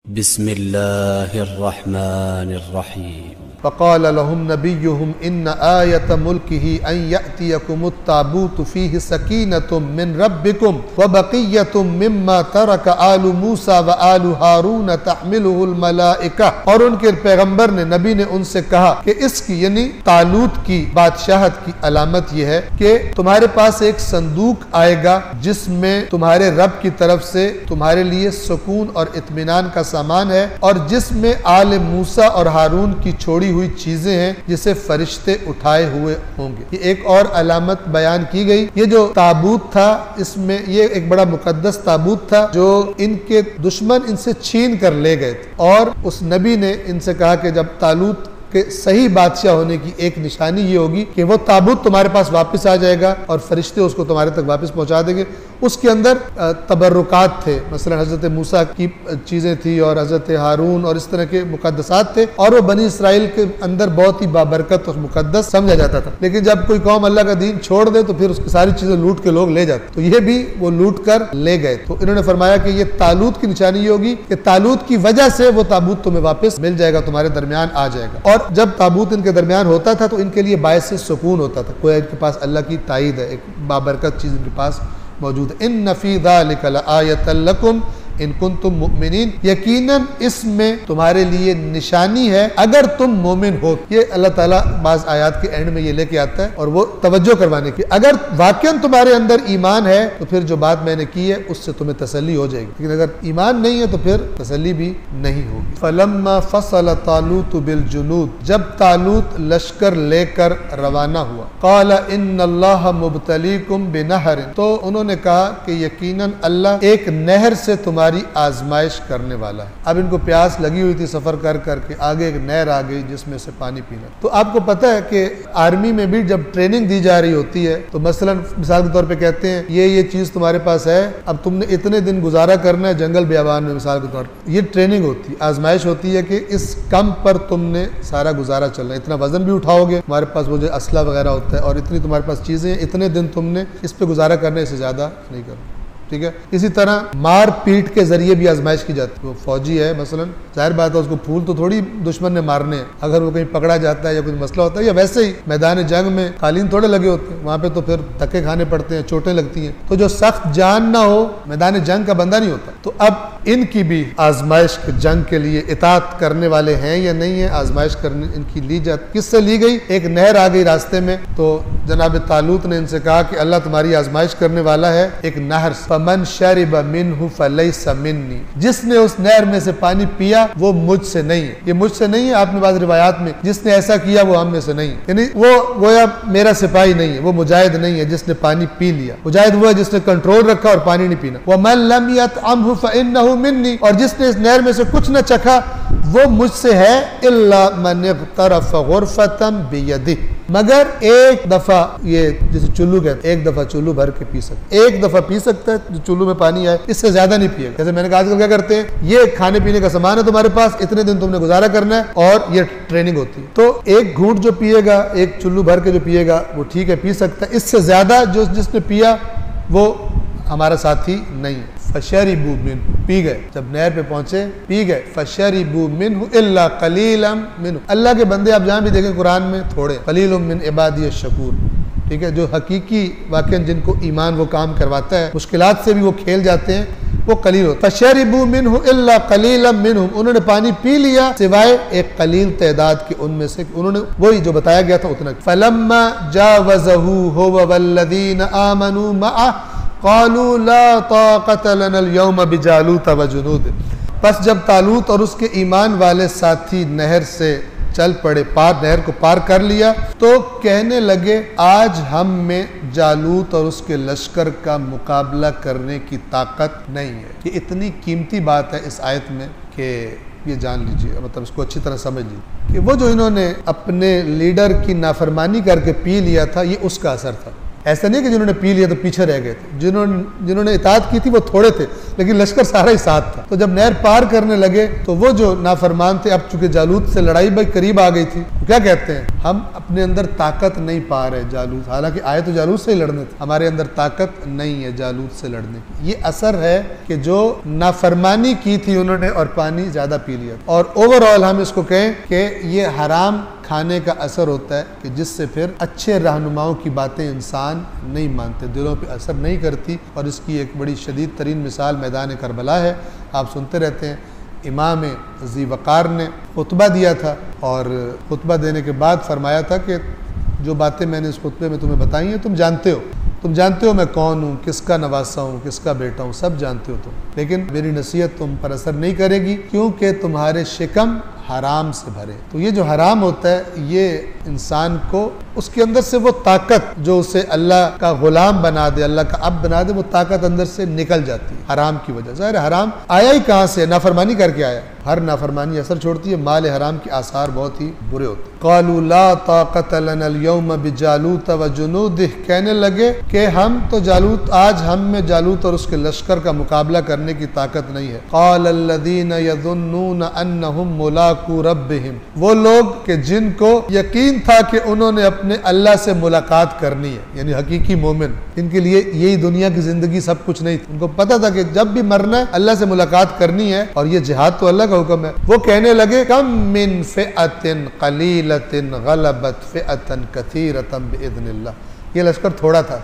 बिस्मिल्लाहिर्रहमानिर्रहीम। फ़क़ाल लहुम नबियुहुम इन्न आयत मुल्किही अन यअतियकुमुत्ताबूतु फ़ीहि सकीनतुम मिन रब्बिकुम व बक़िय्यतुम मिम्मा तरक आलु मूसा व आलु हारून तहमिलुहुल मलाइका। और उनके पैगंबर ने, नबी ने उनसे कहा कि इसकी यानी तालूत की बादशाहत की अलामत यह है कि तुम्हारे पास एक संदूक आएगा जिसमें तुम्हारे रब की तरफ से तुम्हारे लिए सुकून और इत्मीनान का सामान है और जिसमें आले मूसा और हारून की छोड़ी हुई चीजें हैं जिसे फरिश्ते उठाए हुए होंगे। ये एक और अलामत बयान की गई। ये जो ताबूत था, इसमें ये एक बड़ा मुकद्दस ताबूत था जो इनके दुश्मन इनसे छीन कर ले गए थे। और उस नबी ने इनसे कहा कि जब तालूत के सही बादशाह होने की एक निशानी ये होगी कि वो ताबूत तुम्हारे पास वापस आ जाएगा और फरिश्ते उसको तुम्हारे तक वापस पहुंचा देंगे। उसके अंदर तबर्रुकात थे, मसलन हजरत मूसा की चीज़ें थी और हजरत हारून और इस तरह के मुकद्दसात थे और वो बनी इसराइल के अंदर बहुत ही बाबरकत और मुकद्दस समझा जाता था। लेकिन जब कोई कौम अल्लाह का दीन छोड़ दे तो फिर उसकी सारी चीज़ें लूट के लोग ले जाते, तो ये भी वो लूट कर ले गए। तो इन्होंने फरमाया कि ये तालूत की निशानी होगी कि तालूत की वजह से वो ताबूत तुम्हें वापस मिल जाएगा, तुम्हारे दरमियान आ जाएगा। और जब ताबूत इनके दरमियान होता था तो इनके लिए बायस से सुकून होता था, कोई इनके पास अल्लाह की ताईद है, एक बाबरकत चीज़ इनके पास मौजूद है। इन्न फी ज़ालिका लआयतन लकुम इन कुंतुम मुमिनीन, यकीनन इसमें तुम्हारे लिए निशानी है अगर तुम मोमिन हो। ये अल्लाह ताला बाज़ आयत के एंड में ये लेके आता है और वो तवज्जो करवाने की, अगर वाकई तुम्हारे अंदर ईमान है तो फिर जो बात मैंने की है उससे तुम्हें तसल्ली हो जाएगी, लेकिन अगर ईमान नहीं है तो फिर तसल्ली भी नहीं होगी। फलम्मा फसल तालूत बिल जुनूद, जब तालूत लश्कर लेकर रवाना हुआ, क़ाल इन्नल्लाह मुब्तलीकुम बिनहरिन, तो उन्होंने कहा कि यकीनन अल्लाह एक नहर से तुम्हारी आजमाइश करने वाला है। अब इनको प्यास लगी हुई थी सफर कर करके, आगे एक नहर आ गई जिसमें से पानी पीना। तो आपको पता है कि आर्मी में भी जब ट्रेनिंग दी जा रही होती है तो मसलन मिसाल के तौर पे कहते हैं ये चीज तुम्हारे पास है, अब तुमने इतने दिन गुजारा करना है जंगल बियाबान में, मिसाल के तौर पर ये ट्रेनिंग होती है, आजमाइश होती है कि इस कम पर तुमने सारा गुजारा चलना, इतना वजन भी उठाओगे, तुम्हारे पास वो जो असला वगैरह होता है और इतनी तुम्हारे पास चीजें, इतने दिन तुमने इस पे गुजारा करना, इससे ज्यादा नहीं करना, ठीक है। इसी तरह मार पीट के जरिए भी आजमाइश की जाती है। वो फौजी है मसलन, जाहिर बात है उसको फूल तो थोड़ी दुश्मन ने मारने हैं, अगर वो कहीं पकड़ा जाता है या कुछ मसला होता है, या वैसे ही मैदान जंग में कालीन थोड़े लगे होते हैं, वहां पे तो फिर धक्के खाने पड़ते हैं, चोटें लगती हैं। तो जो सख्त जान ना हो मैदान जंग का बंदा नहीं होता। तो अब इनकी भी आजमाइश के जंग के लिए इताअत करने वाले हैं या नहीं है, आजमाइश करने इनकी ली जाती। किससे ली गई? एक नहर आ गई रास्ते में, तो जनाब तालूत ने इनसे कहा कि अल्लाह तुम्हारी आजमाइश करने वाला है एक नहर, फमन शरिब मिन्हु फलैसा मिन्नी, जिसने उस नहर में से पानी पिया वो मुझसे नहीं है। ये मुझसे नहीं है, आपने बाज़ रिवायात में जिसने ऐसा किया वो हम में से नहीं है, यानी वो गोया मेरा सिपाही नहीं है, वो मुजाहिद नहीं है जिसने पानी पी लिया। मुजाहिद वो है जिसने कंट्रोल रखा और पानी नहीं पीना। वमन लम यतअमहु फइन्नहु मिन्नी, और जिसने इस नहर में से कुछ न चखा वो मुझसे है, इल्ला मन इग़तरफ़ ग़ुरफ़तन बियदिही, मगर एक दफा, ये जैसे चुल्लू कहते हैं, एक दफा चुल्लू भर के पी सकते, एक दफा पी सकता है जो चुल्लू में पानी आए, इससे ज्यादा नहीं पिएगा। जैसे मैंने कहा आजकल क्या करते हैं, ये खाने पीने का सामान है तुम्हारे पास, इतने दिन तुमने गुजारा करना है और ये ट्रेनिंग होती है, तो एक घूंट जो पिएगा, एक चुल्लू भर के जो पिएगा वो ठीक है, पी सकता है, इससे ज्यादा जो जिसने पिया वो हमारा साथी नहीं है। फशरिबू मिन्हु, पी गए, जब नहर पे पहुंचे पी गए। फशरिबू मिन्हु इल्ला कलीलम मिन्हु, अल्लाह के बंदे आप जहाँ भी देखें कुरान में थोड़े, कलीलुम मिन इबादी शकूर, ठीक है, जो हकीकी वाकई जिनको ईमान वो काम करवाता है, मुश्किलात से भी वो खेल जाते हैं, वो कलील होता है। फशरिबू मिन्हु इल्ला कलीलम मिन्हुम, उन्होंने पानी पी लिया सिवाय एक कलील तादाद के उनमें से, उन्होंने वही जो बताया गया था उतना। फलम्मा जावज़हू हुव वल्लज़ीन आमनू मअह क़ालू ला ताक़त लना अल-यौम बिजालूत व जुनूद, बस जब तालूत और उसके ईमान वाले साथी नहर से चल पड़े, नहर को पार कर लिया, तो कहने लगे आज हम में जालूत और उसके लश्कर का मुकाबला करने की ताकत नहीं है। ये इतनी कीमती बात है इस आयत में कि ये जान लीजिए, मतलब इसको अच्छी तरह समझ लीजिए कि वो जो इन्होंने अपने लीडर की नाफरमानी करके पी लिया था ये उसका असर था। ऐसा नहीं कि जिन्होंने पी लिया तो पीछे रह गए थे, जिन्होंने इताअत की थी वो थोड़े थे, लेकिन लश्कर सारा ही साथ था। तो जब नहर पार करने लगे तो वो जो नाफरमान थे, अब चूंकि जालूत से लड़ाई भाई करीब आ गई थी, तो क्या कहते हैं, हम अपने अंदर ताकत नहीं पा रहे जालूत, हालांकि आए तो जालूत से ही लड़ने थे, हमारे अंदर ताकत नहीं है जालूत से लड़ने की। ये असर है कि जो नाफरमानी की थी उन्होंने और पानी ज्यादा पी लिया। और ओवरऑल हम इसको कहें कि ये हराम खाने का असर होता है कि जिससे फिर अच्छे रहनुमाओं की बातें इंसान नहीं मानते, दिलों पे असर नहीं करती। और इसकी एक बड़ी शदीद तरीन मिसाल मैदान करबला है, आप सुनते रहते हैं। इमाम ज़ी वक़ार ने खुतबा दिया था और खुतबा देने के बाद फरमाया था कि जो बातें मैंने इस खुतबे में तुम्हें बताई हैं तुम जानते हो मैं कौन हूँ, किसका नवासा हूँ, किसका बेटा हूँ, सब जानते हो तुम, लेकिन मेरी नसीहत तुम पर असर नहीं करेगी क्योंकि तुम्हारे शिकम हराम से भरे। तो ये जो हराम होता है ये इंसान को उसके अंदर से वो ताकत जो उसे अल्लाह का गुलाम बना दे, अल्लाह का अब बना दे, वो ताकत अंदर से निकल जाती है हराम की वजह से। हराम आया ही कहाँ से, नाफरमानी करके आया। हर नाफरमानी असर छोड़ती है, माल हराम के आसार बहुत ही बुरे होते हैं। क़ालू ला ताक़त लना अल-यौम बिजालूत व जुनूदिह, कहने लगे कि हम तो जालूत, आज हम में जालूत और उसके लश्कर का मुकाबला करने की ताकत नहीं है। क़ाल अल्लज़ीना यज़ुन्नून अन्नहुम मुलाक़ू रब्बिहिम, वो लोग के जिनको यकीन था कि उन्होंने अपने अल्लाह से मुलाकात करनी है, यानी हकीकी मोमिन, इनके लिए यही दुनिया की जिंदगी सब कुछ नहीं थी। उनको पता था कि जब भी मरना है अल्लाह से मुलाकात करनी है और ये जिहाद तो अल्लाह का हुक्म है। वो कहने लगे कम मिन फ़िअतिन क़लीलतिन ग़लबत फ़िअतन कसीरतन बिइज़्निल्लाह, ये लश्कर थोड़ा था,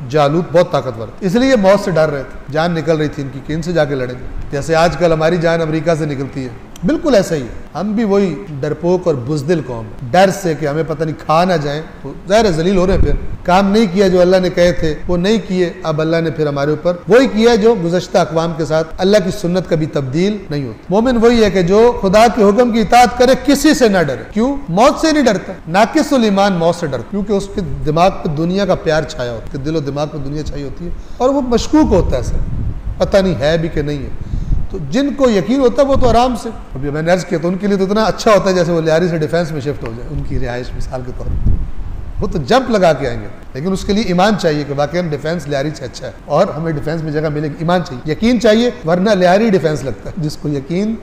जालूत बहुत ताकतवर, इसलिए ये मौत से डर रहे थे, जान निकल रही थी इनकी कि इनसे जाके लड़ेंगे। जैसे आजकल हमारी जान अमेरिका से निकलती है, बिल्कुल ऐसा ही है। हम भी वही डरपोक और बुज़दिल कौम है, डर से कि हमें पता नहीं खा ना जाए, तो ज़ाहिर जलील हो रहे हैं। फिर काम नहीं किया जो अल्लाह ने कहे थे वो नहीं किए, अब अल्लाह ने फिर हमारे ऊपर वही किया जो गुज़श्ता अक़वाम के साथ अल्लाह की सुन्नत कभी तब्दील नहीं होती। मोमिन वही है कि जो खुदा के हुक्म की इताअत करे, किसी से ना डरे। क्यों? मौत से नहीं डरता। नाकिसुल ईमान मौत से डरता, क्योंकि उसके दिमाग पर दुनिया का प्यार छाया होता है, दिलो दिमाग पर दुनिया छाई होती है और वो मशकूक होता है, सर पता नहीं है भी कि नहीं है। तो जिनको यकीन होता है वो तो आराम से, अभी मैंने अर्ज किया तो उनके लिए तो इतना अच्छा होता है जैसे वो लियारी से डिफेंस में शिफ्ट हो जाए, उनकी रिहाइश मिसाल के तौर पर वो तो जंप लगा के आएंगे। लेकिन उसके लिए ईमान चाहिए कि वाकई डिफेंस लियारी से अच्छा है और हमें डिफेंस में जगह मिलेगी। ईमान चाहिए, यकीन चाहिए, वरना लियारी डिफेंस लगता है। जिसको यकीन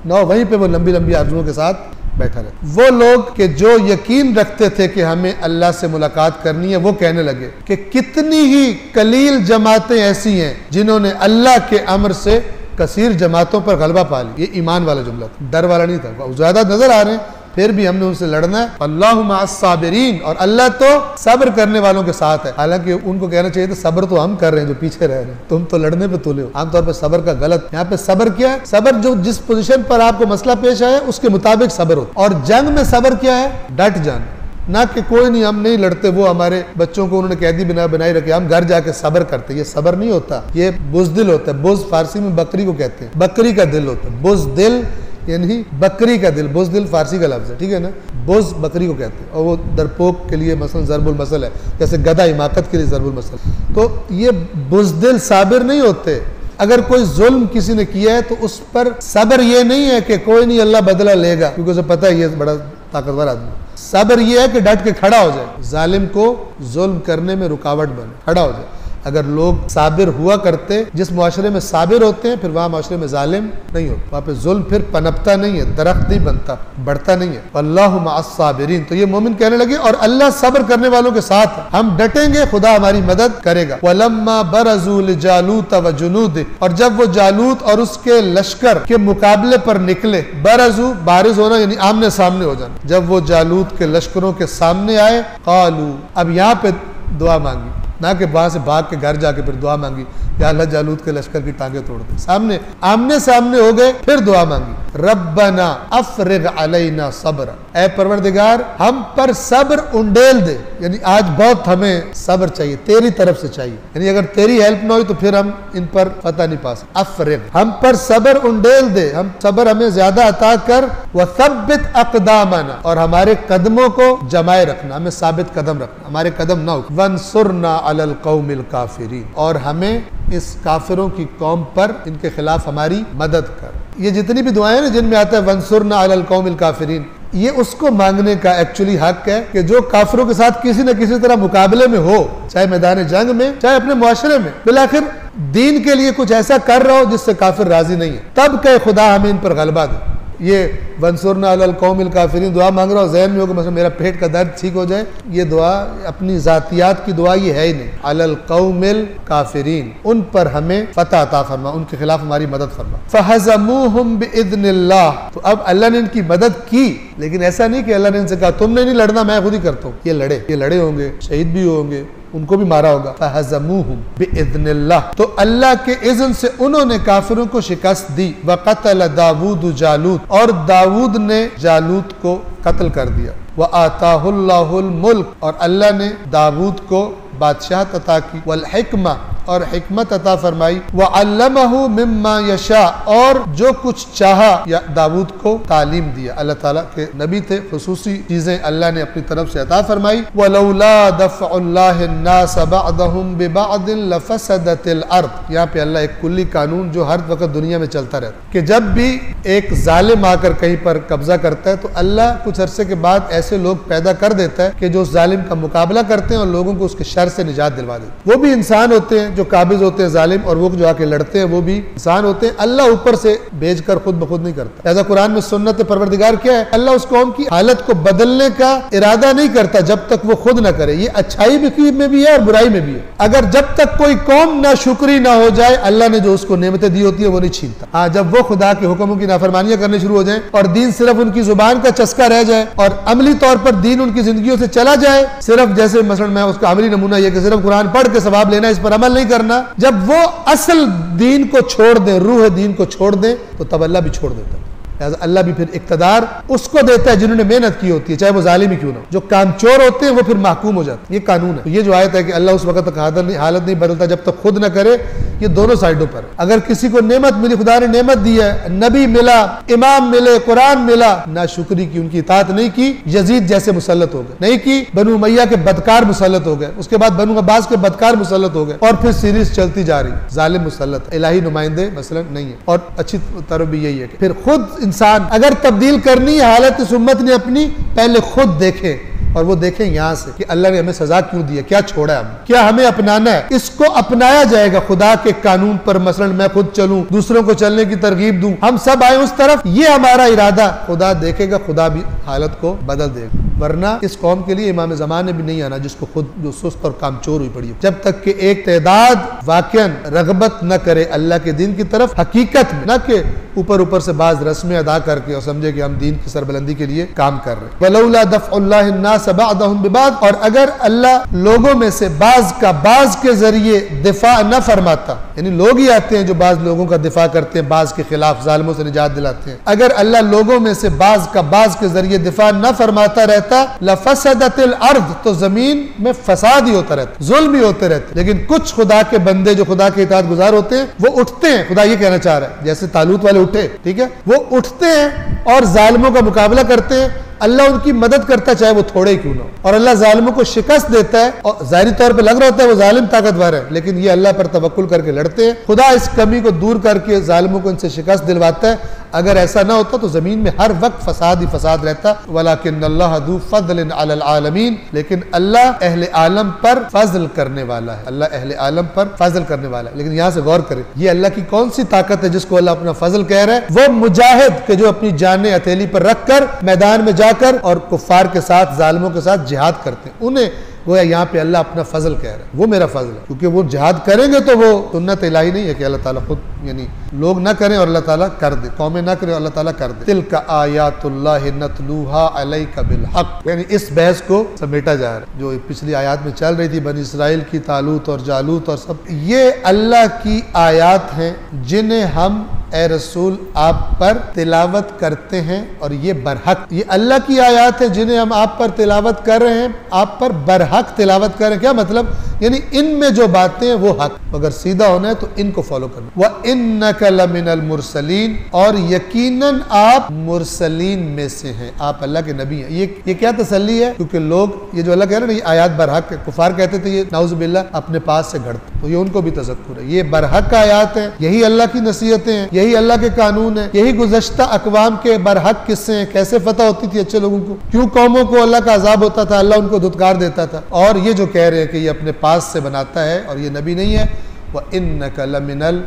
ना हो वहीं पर वो लंबी लंबी आरजुओं के साथ बैठा रहे। वो लोग के जो यकीन रखते थे कि हमें अल्लाह से मुलाकात करनी है, वो कहने लगे कि कितनी ही कलील जमातें ऐसी हैं जिन्होंने अल्लाह के अमर से कसीर जमातों पर गलबा पा लिया। ये ईमान वाला जुमला था, डर वाला नहीं था। ज्यादा नजर आ रहे हैं फिर भी हमने उनसे लड़ना है। अल्लाहु मअस-साबिरीन, और अल्लाह तो सब्र करने वालों के साथ है। हालांकि उनको कहना चाहिए था सब्र तो हम कर रहे हैं जो पीछे रह रहे हैं, तुम तो लड़ने पे तुले हो। आमतौर पर सब्र का गलत, यहाँ पे सब्र क्या है? सब्र जो जिस पोजीशन पर आपको मसला पेश आया उसके मुताबिक सब्र होता है। और जंग में सब्र क्या है? डट जाना, ना कि कोई नहीं हम नहीं लड़ते, वो हमारे बच्चों को उन्होंने कैदी बनाई रखे, हम घर जाके सब्र करते। ये सब्र नहीं होता, ये बुज़दिल होता है। बुज़ फारसी में बकरी को कहते हैं, बकरी का दिल होता है। बुज़दिल यानी बकरी का दिल, बुज़दिल फारसी का लफ्ज़ है, ठीक है ना। बुज़ बकरी को कहते हैं और वो डरपोक के लिए मसलन ज़रबुल मसल है, जैसे गधा हिमाकत के लिए ज़रबुल मसल। तो ये बुज़दिल साबिर नहीं होते। अगर कोई जुल्म किसी ने किया है तो उस पर सब्र ये नहीं है कि कोई नहीं अल्लाह बदला लेगा, क्योंकि उसे पता है ये बड़ा ताकतवर आदमी। सब्र ये है कि डट के खड़ा हो जाए, जालिम को जुल्म करने में रुकावट बने, खड़ा हो जाए। अगर लोग साबिर हुआ करते, जिस मुआशरे में साबिर होते हैं फिर वहाँ मुआशरे में जालिम नहीं होता, वहाँ पे जुल्म फिर पनपता नहीं है, दरख्त नहीं बनता, बढ़ता नहीं है। अल्लाहु मअस-साबिरीन, तो ये मोमिन कहने लगे और अल्लाह सब्र करने वालों के साथ है, हम डटेंगे, खुदा हमारी मदद करेगा। वलम्मा बरज़ू लिजालूत व जुनूदिह, और जब वो जालूत और उसके लश्कर के मुकाबले पर निकले, बरज़ू बारिज होना यानी आमने सामने हो जाना, जब वो जालूत के लश्करों के सामने आए, क़ालू, अब यहाँ पे दुआ मांगी, ना कि वहां से भाग के घर जाके फिर दुआ मांगी या अल्लाह जालूत के लश्कर की टांगे तोड़ दे। सामने आमने सामने हो गए, फिर दुआ मांगी, रब्बना अफ़रिग़ अलैना सब्रा, ऐ परवरदिगार हम पर सब्र उंडेल दे, यानी आज बहुत हमें सब्र चाहिए, तेरी तरफ से चाहिए, यानी अगर तेरी हेल्प ना हुई तो फिर हम इन पर फतह नहीं पा सकते। अफ़रिग़, हम पर सब्र उंडेल दे, हम सब्र हमें ज्यादा अता कर, व सब्बित अक़दामना, और हमारे कदमों को जमाए रखना, हमें साबित कदम रखना, हमारे कदम ना हो, वंसुरना अलल कौमिल काफिरीन, और हमें इस काफिरों की कौम पर इनके खिलाफ हमारी मदद कर। ये जितनी भी दुआएं हैं जिनमें आता है वंसुरना अलल कौमिल काफिरीन, ये उसको मांगने का एक्चुअली हक है कि जो काफिरों के साथ किसी न किसी तरह मुकाबले में हो, चाहे मैदान जंग में, चाहे अपने मुआशरे में, बिलाखिर दीन के लिए कुछ ऐसा कर रहा हो जिससे काफिर राजी नहीं है, तब कहे खुदा हमें इन पर गलबा दे। ये वंसुरना अलल कौमिल काफिरीन दुआ मांग रहा हूँ, ज़हन में हो कि मतलब मेरा पेट का दर्द ठीक हो जाए, ये दुआ अपनी ज़ातियात की दुआ ये है ही नहीं। अलल कौमिल काफिरीन, उन पर हमें फतह अता फरमा, उनके खिलाफ हमारी मदद फरमा। फहज़मूहुम बिइज़्निल्लाह, तो अब अल्लाह ने इनकी मदद की, लेकिन ऐसा नहीं कि अल्लाह ने इनसे कहा तुमने नहीं लड़ना, मैं खुद ही करता हूँ। ये लड़े होंगे, शहीद भी होंगे, उनको भी मारा होगा। फहज़मूहुम बिइज़्निल्लाह, तो अल्लाह के इज़्न से उन्होंने काफिरों को शिकस्त दी। वक़तल दाऊद जालूत, और दाऊद ने जालूत को कत्ल कर दिया। व आताहुल्लाहुल मुल्क, और अल्लाह ने दाऊद को बादशाहत अता की। वल हिक्मा, और हिकमत अता फरमाई। व अल्लमहु मिम्मा यशा, और जो कुछ चाहा या दाऊद को तालीम दिया। अल्लाह ताला के नबी थे, खुसूसी चीजें अल्लाह ने अपनी तरफ से अता फरमाई। वलौला दफ़उल्लाहि अन्नास बअदहुम बिबअदिन लफसदतिल अर्द, यहाँ पे अल्लाह एक कुल्ली कानून जो हर वक्त दुनिया में चलता रहता कि जब भी एक जालिम आकर कहीं पर कब्जा करता है तो अल्लाह कुछ अरसे के बाद ऐसे लोग पैदा कर देता है कि जो उस जालिम का मुकाबला करते हैं और लोगों को उसके शर से निजात दिलवा देते। वो भी इंसान होते हैं जो काबिज होते हैं जालिम, और वो जो आके लड़ते हैं वो भी इंसान होते हैं। अल्लाह ऊपर से भेजकर खुद ब खुद नहीं करता। ऐसा कुरान में सुन्नत परवरदिगार क्या है, अल्लाह उस कौम की हालत को बदलने का इरादा नहीं करता जब तक वो खुद ना करे। ये अच्छाई में भी है और बुराई में भी है। अगर जब तक कोई कौम ना शुक्री ना हो जाए, अल्लाह ने जो उसको नेमतें दी होती है वो नहीं छीनता। हाँ, जब वो खुदा के हुक्मों की नाफरमानियां करने शुरू हो जाए और दीन सिर्फ उनकी जुबान का चस्का रह जाए और अमली तौर पर दीन उनकी जिंदगियों से चला जाए, सिर्फ जैसे मसलन मैं उसका अमली नमूना यह कि सिर्फ कुरान पढ़ के सवाब लेना, इस पर अमल नहीं करना, जब वो असल दीन को छोड़ दें, रूह दीन को छोड़ दें, तो तब अल्लाह भी छोड़ देता है। अल्लाह भी फिर इक़्तिदार उसको देता है जिन्होंने मेहनत की होती है, चाहे वो जालिम ही क्यों ना। जो कामचोर होते हैं वो फिर महकूम हो जाते हैं। ये कानून है। ये जो आयत है कि अल्लाह उस वक्त तक हालत नहीं बदलता जब तक खुद न करे, ये दोनों साइडों पर। अगर किसी को नेमत मिली, खुदा ने नेमत दी है, नबी मिला, इमाम मिले, कुरान मिला, ना शुक्री की, उनकी इताअत नहीं की, यजीद जैसे मुसल्लत हो गए, नहीं की, बनु उमैया के बदकार मुसल्लत हो गए, उसके बाद बनु अब्बास के बदकार मुसल्लत हो गए, और फिर सीरीज चलती जा रही। जालिम मुसल्लत, इलाही नुमाइंदे मसलन नहीं है। और अच्छी तरह भी यही है कि फिर खुद इंसान अगर तब्दील करनी है हालत इस उम्मत ने अपनी, पहले खुद देखे और वो देखें यहाँ से कि अल्लाह ने हमें सजा क्यों दी है, क्या छोड़ा है, हम क्या हमें अपनाना है। इसको अपनाया जाएगा खुदा के कानून पर। मसलन मैं खुद चलूं, दूसरों को चलने की तरगीब दूं, हम सब आए उस तरफ, ये हमारा इरादा। खुदा देखेगा, खुदा भी हालत को बदल देगा। वरना इस कौम के लिए इमाम ज़मान ने भी नहीं आना जिसको खुद जो सुस्त और कामचोर हुई पड़ी है। जब तक कि एक तदाद वाकईन रगबत न करे अल्लाह के दीन की तरफ, हकीकत में, न कि ऊपर ऊपर से बाज रस्में अदा करके और समझे कि हम दीन की सरबलंदी के लिए काम कर रहे हैं। वलौला दफ़उल्लाहि अन्नास बअदहुम बिबाद, और अगर अल्लाह लोगों में से बाज का बाज के जरिए दिफा न फरमाता, यानी लोग ही आते हैं जो बाज लोगों का दिफा करते हैं, बाज के खिलाफ जालिमों से निजात दिलाते हैं। अगर अल्लाह लोगों में से बाज का बाज के जरिए दिफा न फरमाता रहता लफसदतिल अर्द, तो जमीन में फसाद ही होता रहता, जुल्म ही होते रहते। लेकिन कुछ खुदा के बंदे जो खुदा के इताअत गुजार होते हैं वो उठते हैं। खुदा ये कहना चाह रहा है, जैसे तालूत वाले उठे, ठीक है, वो उठते हैं और जालिमों का मुकाबला करते हैं। अल्लाह उनकी मदद करता है, चाहे वो थोड़े क्यों ना, और अल्लाह जालिमों को शिकस्त देता है। और जाहिरी तौर पे लग रहा होता है वो जालिम ताकतवर है, लेकिन ये अल्लाह पर तवक्कुल करके लड़ते हैं। खुदा इस कमी को दूर करके जालिमों को इनसे शिकस्त दिलवाता है। अगर ऐसा ना होता तो जमीन में हर वक्त फसाद ही फसाद रहता। वलाकिन्नल्लाह ज़ू फ़ज़लिन अलल आलमीन, लेकिन अल्लाह अहले आलम पर फजल करने वाला है। अल्लाह अहले आलम पर फजल करने वाला है। लेकिन यहाँ से गौर करें, ये अल्लाह की कौन सी ताकत है जिसको अल्लाह अपना फजल कह रहा है? वो मुजाहिद के जो अपनी जान हथेली पर रख कर मैदान में जाकर और कुफ्फार के साथ, जालिमों के साथ जिहाद करते हैं, उन्हें गोया यहाँ पे अल्लाह अपना फजल कह रहा है। वो मेरा फजल है, क्योंकि वो जिहाद करेंगे तो वो सुन्नत इलाही नहीं है कि अल्लाह ताला खुद, यानी लोग ना करें और अल्लाह ताला कर दे, कौमें ना करें और अल्लाह ताला कर दे। तिल्का आयातुल्लाहि नतलूहा अलैका बिल हक, यानी इस बहस को समेटा जा रहा है जो पिछली आयत में चल रही थी, बनी इसराइल की, तालूत और जालूत और सब। ये अल्लाह की आयात हैं जिन्हें हम ए रसूल आप पर तिलावत करते हैं, और ये बरहक, ये अल्लाह की आयत है जिन्हें हम आप पर तिलावत कर रहे हैं, आप पर बरहक तिलावत कर रहे हैं। क्या मतलब? यानी इनमें जो बातें हैं वो हक, अगर सीधा होना है तो इनको फॉलो करना। व इन्नका लमिनल मुरसलीन, और यकीनन आप मुरसलीन में से हैं, आप अल्लाह के नबी हैं। ये क्या तसल्ली है, क्योंकि लोग ये जो अल्लाह कह रहे हैं ना, ये आयात बरहक है। कुफार कहते थे ये नाउजुबिल्लाह अपने पास से घड़ते, तो ये उनको भी तज़क्कुर है। ये बरहक का आयात है, यही अल्लाह की नसीहतें हैं, यही अल्लाह के कानून है, यही गुज़श्ता अक़वाम के बरहक किस्से हैं। कैसे फतह होती थी अच्छे लोगों को, क्यों कौमों को अल्लाह का अजाब होता था, अल्लाह उनको धुतकार देता था। और ये जो कह रहे हैं कि ये अपने पास से बनाता है और ये नबी नहीं है, व इन्नका लमिनल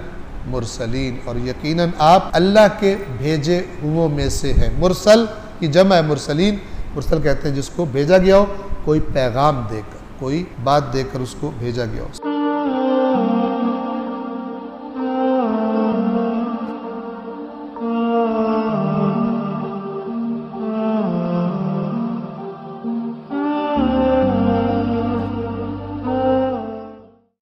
मुरसलीन, और यकीनन आप अल्लाह के भेजे हुओं में से हैं। मुरसल की जमा है मुरसलीन। मुरसल कहते हैं जिसको भेजा गया हो, कोई पैगाम देकर, कोई बात देकर उसको भेजा गया हो।